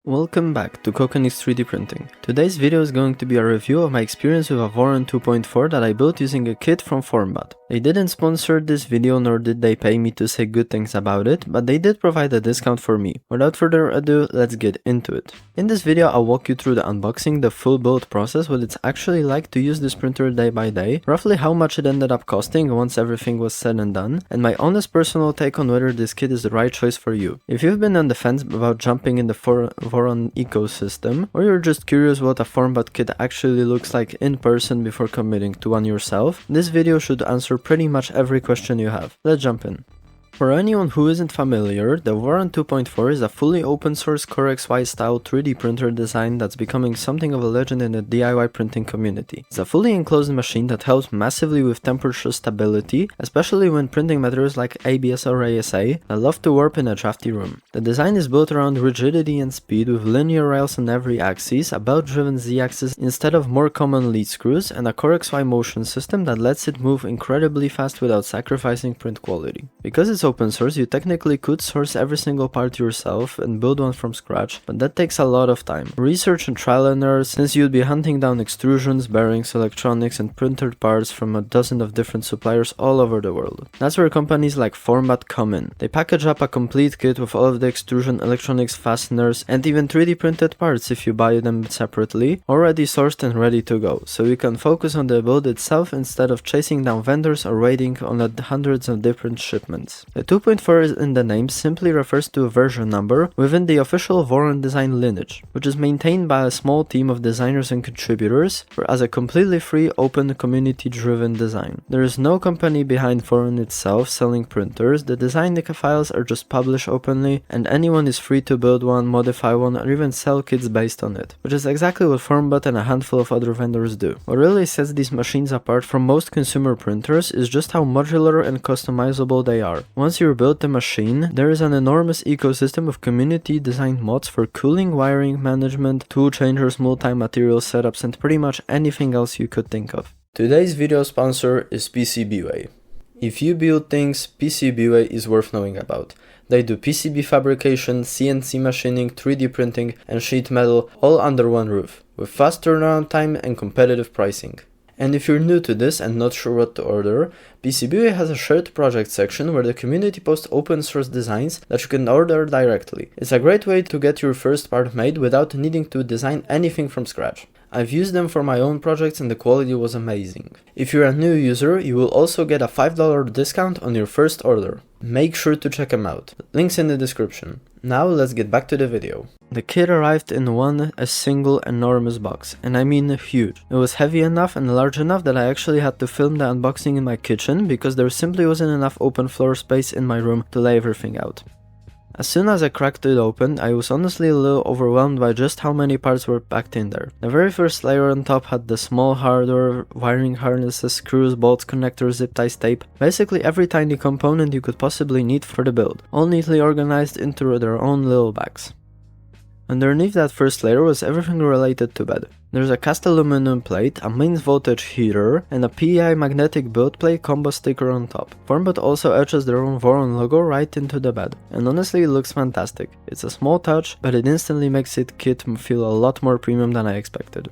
Welcome back to Cocoanix 3D printing. Today's video is going to be a review of my experience with a Voron 2.4 that I built using a kit from Formbot. They didn't sponsor this video nor did they pay me to say good things about it, but they did provide a discount for me. Without further ado, let's get into it. In this video I'll walk you through the unboxing, the full build process, what it's actually like to use this printer day by day, roughly how much it ended up costing once everything was said and done, and my honest personal take on whether this kit is the right choice for you. If you've been on the fence about jumping in the Voron ecosystem, or you're just curious what a Formbot kit actually looks like in person before committing to one yourself, this video should answer pretty much every question you have. Let's jump in. For anyone who isn't familiar, the Voron 2.4 is a fully open source corexy style 3D printer design that's becoming something of a legend in the DIY printing community. It's a fully enclosed machine that helps massively with temperature stability, especially when printing materials like ABS or ASA that love to warp in a drafty room. The design is built around rigidity and speed with linear rails on every axis, a belt-driven Z-axis instead of more common lead screws, and a corexy motion system that lets it move incredibly fast without sacrificing print quality. Because it's open source, you technically could source every single part yourself and build one from scratch, but that takes a lot of time, research and trial and error, since you'd be hunting down extrusions, bearings, electronics and printed parts from a dozen of different suppliers all over the world. That's where companies like Formbot come in. They package up a complete kit with all of the extrusion, electronics, fasteners and even 3D printed parts if you buy them separately, already sourced and ready to go, so you can focus on the build itself instead of chasing down vendors or waiting on hundreds of different shipments. The 2.4 in the name simply refers to a version number within the official Voron design lineage, which is maintained by a small team of designers and contributors as a completely free, open, community-driven design. There is no company behind Voron itself selling printers, the design files are just published openly, and anyone is free to build one, modify one, or even sell kits based on it, which is exactly what Formbot and a handful of other vendors do. What really sets these machines apart from most consumer printers is just how modular and customizable they are. Once you build the machine, there is an enormous ecosystem of community designed mods for cooling, wiring management, tool changers, multi-material setups, and pretty much anything else you could think of. Today's video sponsor is PCBWay. If you build things, PCBWay is worth knowing about. They do PCB fabrication, CNC machining, 3D printing, and sheet metal all under one roof, with fast turnaround time and competitive pricing. And if you're new to this and not sure what to order, PCBWay has a shared project section where the community posts open source designs that you can order directly. It's a great way to get your first part made without needing to design anything from scratch. I've used them for my own projects and the quality was amazing. If you're a new user, you will also get a $5 discount on your first order. Make sure to check them out. Links in the description. Now let's get back to the video. The kit arrived in a single enormous box, and I mean huge. It was heavy enough and large enough that I actually had to film the unboxing in my kitchen because there simply wasn't enough open floor space in my room to lay everything out. As soon as I cracked it open, I was honestly a little overwhelmed by just how many parts were packed in there. The very first layer on top had the small hardware, wiring harnesses, screws, bolts, connectors, zip ties, tape, basically every tiny component you could possibly need for the build, all neatly organized into their own little bags. Underneath that first layer was everything related to bed. There's a cast aluminum plate, a mains voltage heater, and a PEI magnetic build plate combo sticker on top. Formbot also etches their own Voron logo right into the bed, and honestly it looks fantastic. It's a small touch, but it instantly makes its kit feel a lot more premium than I expected.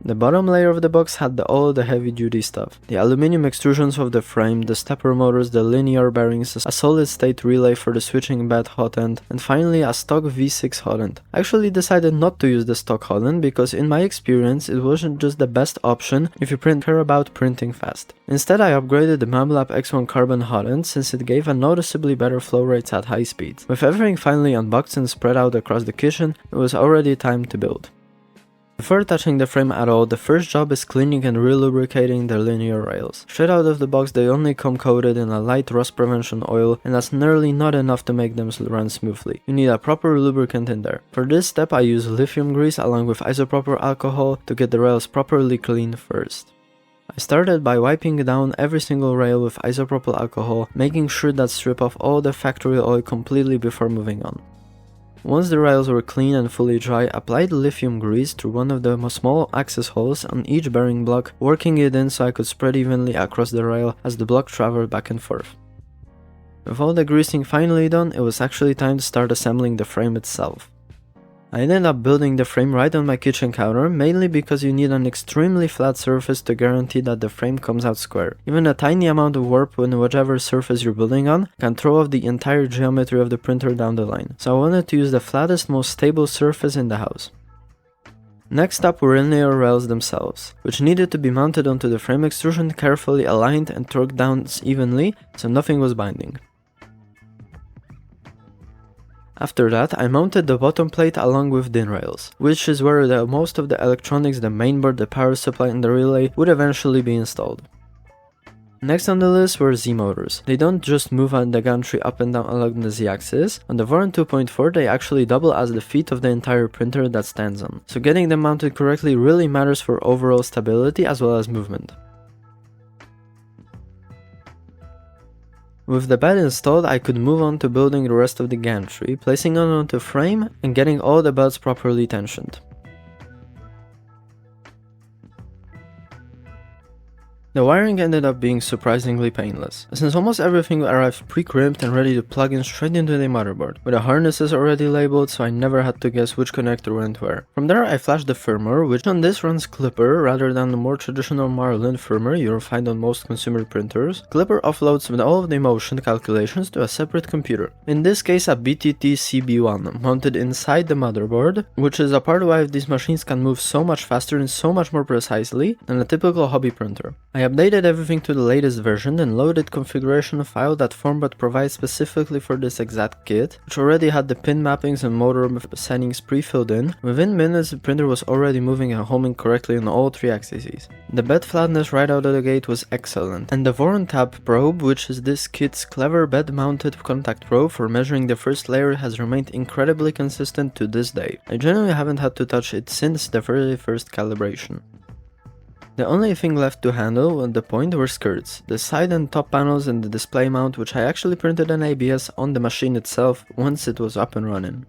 The bottom layer of the box had all the heavy duty stuff. The aluminum extrusions of the frame, the stepper motors, the linear bearings, a solid state relay for the switching bed hot end, and finally a stock V6 hot end. I actually decided not to use the stock hot end because in my experience it wasn't just the best option if you care about printing fast. Instead I upgraded the Bambu Lab X1 carbon hot end since it gave a noticeably better flow rates at high speeds. With everything finally unboxed and spread out across the kitchen, it was already time to build. Before touching the frame at all, the first job is cleaning and re-lubricating the linear rails. Straight out of the box they only come coated in a light rust prevention oil, and that's nearly not enough to make them run smoothly. You need a proper lubricant in there. For this step I use lithium grease along with isopropyl alcohol to get the rails properly clean first. I started by wiping down every single rail with isopropyl alcohol, making sure that strip off all the factory oil completely before moving on. Once the rails were clean and fully dry, apply the lithium grease through one of the small access holes on each bearing block, working it in so I could spread evenly across the rail as the block traveled back and forth. With all the greasing finally done, it was actually time to start assembling the frame itself. I ended up building the frame right on my kitchen counter, mainly because you need an extremely flat surface to guarantee that the frame comes out square. Even a tiny amount of warp on whichever surface you're building on can throw off the entire geometry of the printer down the line, so I wanted to use the flattest, most stable surface in the house. Next up were linear rails themselves, which needed to be mounted onto the frame extrusion, carefully aligned and torqued down evenly, so nothing was binding. After that, I mounted the bottom plate along with DIN rails, which is where most of the electronics, the mainboard, the power supply and the relay would eventually be installed. Next on the list were Z-motors. They don't just move on the gantry up and down along the Z-axis. On the Voron 2.4 they actually double as the feet of the entire printer that stands on, so getting them mounted correctly really matters for overall stability as well as movement. With the bed installed, I could move on to building the rest of the gantry, placing it onto a frame and getting all the belts properly tensioned. The wiring ended up being surprisingly painless, since almost everything arrived pre-crimped and ready to plug in straight into the motherboard, with the harnesses already labeled so I never had to guess which connector went where. From there I flashed the firmware, which on this runs klipper rather than the more traditional Marlin firmware you'll find on most consumer printers. Klipper offloads with all of the motion calculations to a separate computer, in this case a BTT CB1, mounted inside the motherboard, which is a part why these machines can move so much faster and so much more precisely than a typical hobby printer. I updated everything to the latest version and loaded configuration file that Formbot provides specifically for this exact kit, which already had the pin mappings and motor settings pre-filled in. Within minutes the printer was already moving and homing correctly on all 3 axes. The bed flatness right out of the gate was excellent, and the Voron tab probe, which is this kit's clever bed mounted contact probe for measuring the first layer, has remained incredibly consistent to this day. I genuinely haven't had to touch it since the very first calibration. The only thing left to handle at the point were skirts, the side and top panels and the display mount, which I actually printed in ABS on the machine itself once it was up and running.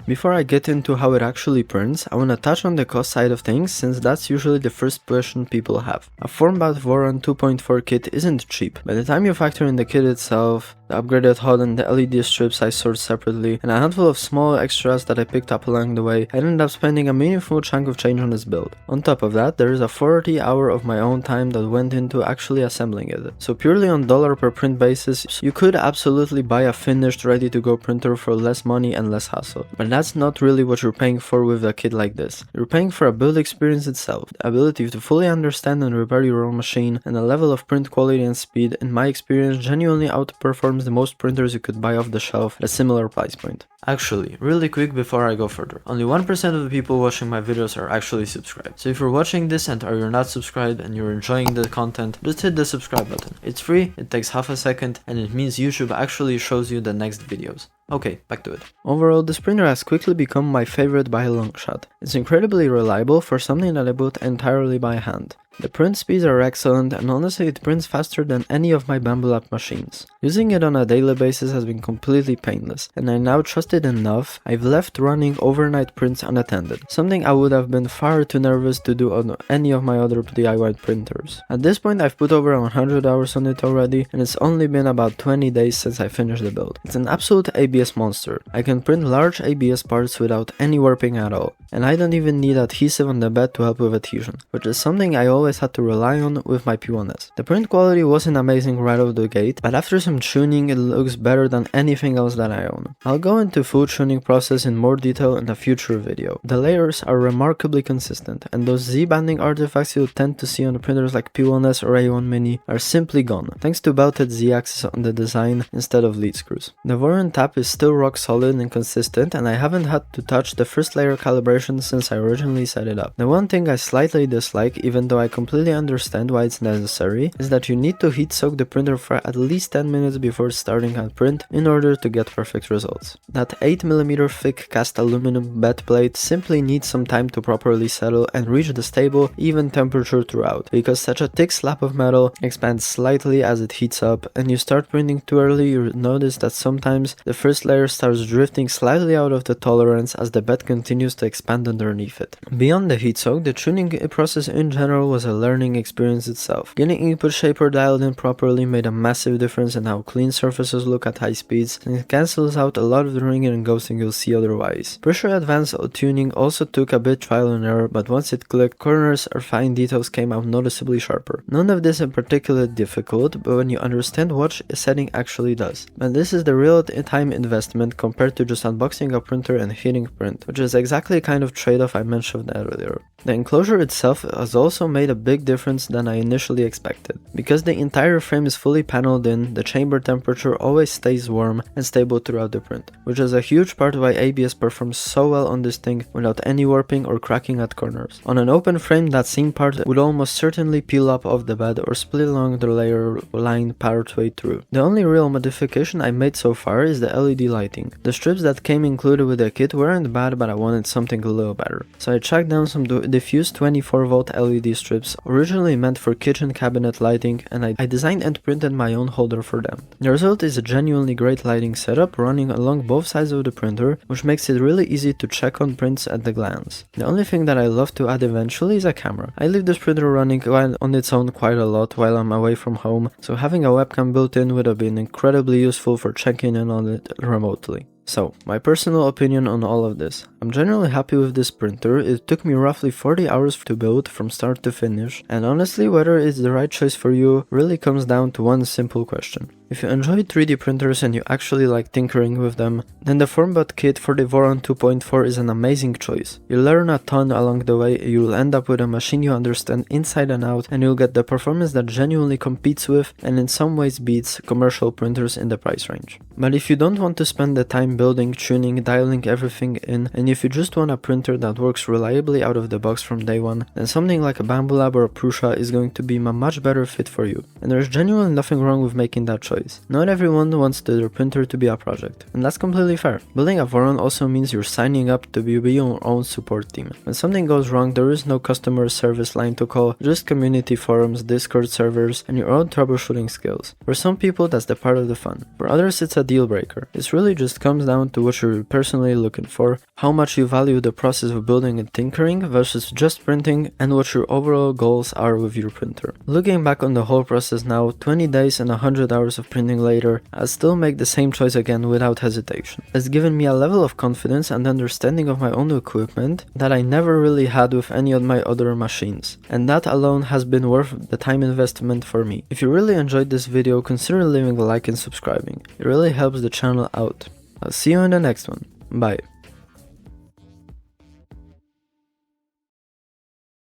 Before I get into how it actually prints, I wanna touch on the cost side of things, since that's usually the first question people have. A Formbot Voron 2.4 kit isn't cheap. By the time you factor in the kit itself, the upgraded HUD and the LED strips I sourced separately, and a handful of small extras that I picked up along the way, I ended up spending a meaningful chunk of change on this build. On top of that, there is a 40 hour of my own time that went into actually assembling it. So purely on dollar per print basis, you could absolutely buy a finished ready to go printer for less money and less hassle. But that's not really what you're paying for with a kit like this. You're paying for a build experience itself, the ability to fully understand and repair your own machine, and a level of print quality and speed, in my experience, genuinely outperforms the most printers you could buy off the shelf at a similar price point. Actually, really quick before I go further, only 1% of the people watching my videos are actually subscribed. So if you're watching this and you're not subscribed and you're enjoying the content, just hit the subscribe button. It's free, it takes half a second, and it means YouTube actually shows you the next videos. Okay, back to it. Overall, this printer has quickly become my favorite by a long shot. It's incredibly reliable for something that I built entirely by hand. The print speeds are excellent, and honestly it prints faster than any of my Bambu Lab machines. Using it on a daily basis has been completely painless, and I now trust it enough I've left running overnight prints unattended, something I would have been far too nervous to do on any of my other DIY printers. At this point I've put over 100 hours on it already, and it's only been about 20 days since I finished the build. It's an absolute ABS monster. I can print large ABS parts without any warping at all, and I don't even need adhesive on the bed to help with adhesion, which is something I always had to rely on with my P1S. The print quality wasn't amazing right out of the gate, but after some tuning it looks better than anything else that I own. I'll go into full tuning process in more detail in a future video. The layers are remarkably consistent, and those Z-banding artifacts you'll tend to see on the printers like P1S or A1 Mini are simply gone, thanks to belted Z-axis on the design instead of lead screws. The Voron tap is still rock solid and consistent, and I haven't had to touch the first layer calibration since I originally set it up. The one thing I slightly dislike, even though I completely understand why it's necessary is that you need to heat soak the printer for at least 10 minutes before starting a print in order to get perfect results. That 8mm thick cast aluminum bed plate simply needs some time to properly settle and reach the stable, even temperature throughout, because such a thick slab of metal expands slightly as it heats up, and you start printing too early, you notice that sometimes the first layer starts drifting slightly out of the tolerance as the bed continues to expand underneath it. Beyond the heat soak, the tuning process in general was a learning experience itself. Getting input shaper dialed in properly made a massive difference in how clean surfaces look at high speeds, and it cancels out a lot of the ringing and ghosting you'll see otherwise. Pressure advanced tuning also took a bit trial and error, but once it clicked, corners or fine details came out noticeably sharper. None of this is particularly difficult, but when you understand what a setting actually does. And this is the real time investment compared to just unboxing a printer and hitting print, which is exactly the kind of trade-off I mentioned earlier. The enclosure itself has also made a big difference than I initially expected. Because the entire frame is fully paneled in, the chamber temperature always stays warm and stable throughout the print, which is a huge part of why ABS performs so well on this thing without any warping or cracking at corners. On an open frame, that same part would almost certainly peel up off the bed or split along the layer line partway through. The only real modification I made so far is the LED lighting. The strips that came included with the kit weren't bad, but I wanted something a little better. So I tracked down some diffused 24-volt LED strips, originally meant for kitchen cabinet lighting, and I designed and printed my own holder for them. The result is a genuinely great lighting setup running along both sides of the printer, which makes it really easy to check on prints at a glance. The only thing that I love to add eventually is a camera. I leave this printer running on its own quite a lot while I'm away from home, so having a webcam built in would have been incredibly useful for checking in on it remotely. So, my personal opinion on all of this. I'm generally happy with this printer. It took me roughly 40 hours to build from start to finish, and honestly whether it's the right choice for you really comes down to one simple question. If you enjoy 3D printers and you actually like tinkering with them, then the Formbot kit for the Voron 2.4 is an amazing choice. You'll learn a ton along the way, you'll end up with a machine you understand inside and out, and you'll get the performance that genuinely competes with and in some ways beats commercial printers in the price range. But if you don't want to spend the time building, tuning, dialing everything in, and if you just want a printer that works reliably out of the box from day one, then something like a Bambu Lab or a Prusa is going to be a much better fit for you. And there's genuinely nothing wrong with making that choice. Not everyone wants their printer to be a project, and that's completely fair. Building a Voron also means you're signing up to be your own support team. When something goes wrong, there is no customer service line to call, just community forums, Discord servers, and your own troubleshooting skills. For some people, that's the part of the fun. For others, it's a deal breaker. It really just comes down to what you're personally looking for, how much you value the process of building and tinkering versus just printing, and what your overall goals are with your printer. Looking back on the whole process now, 20 days and 100 hours of printing later, I'll still make the same choice again without hesitation. It's given me a level of confidence and understanding of my own equipment that I never really had with any of my other machines, and that alone has been worth the time investment for me. If you really enjoyed this video, consider leaving a like and subscribing. It really helps the channel out. I'll see you in the next one. Bye.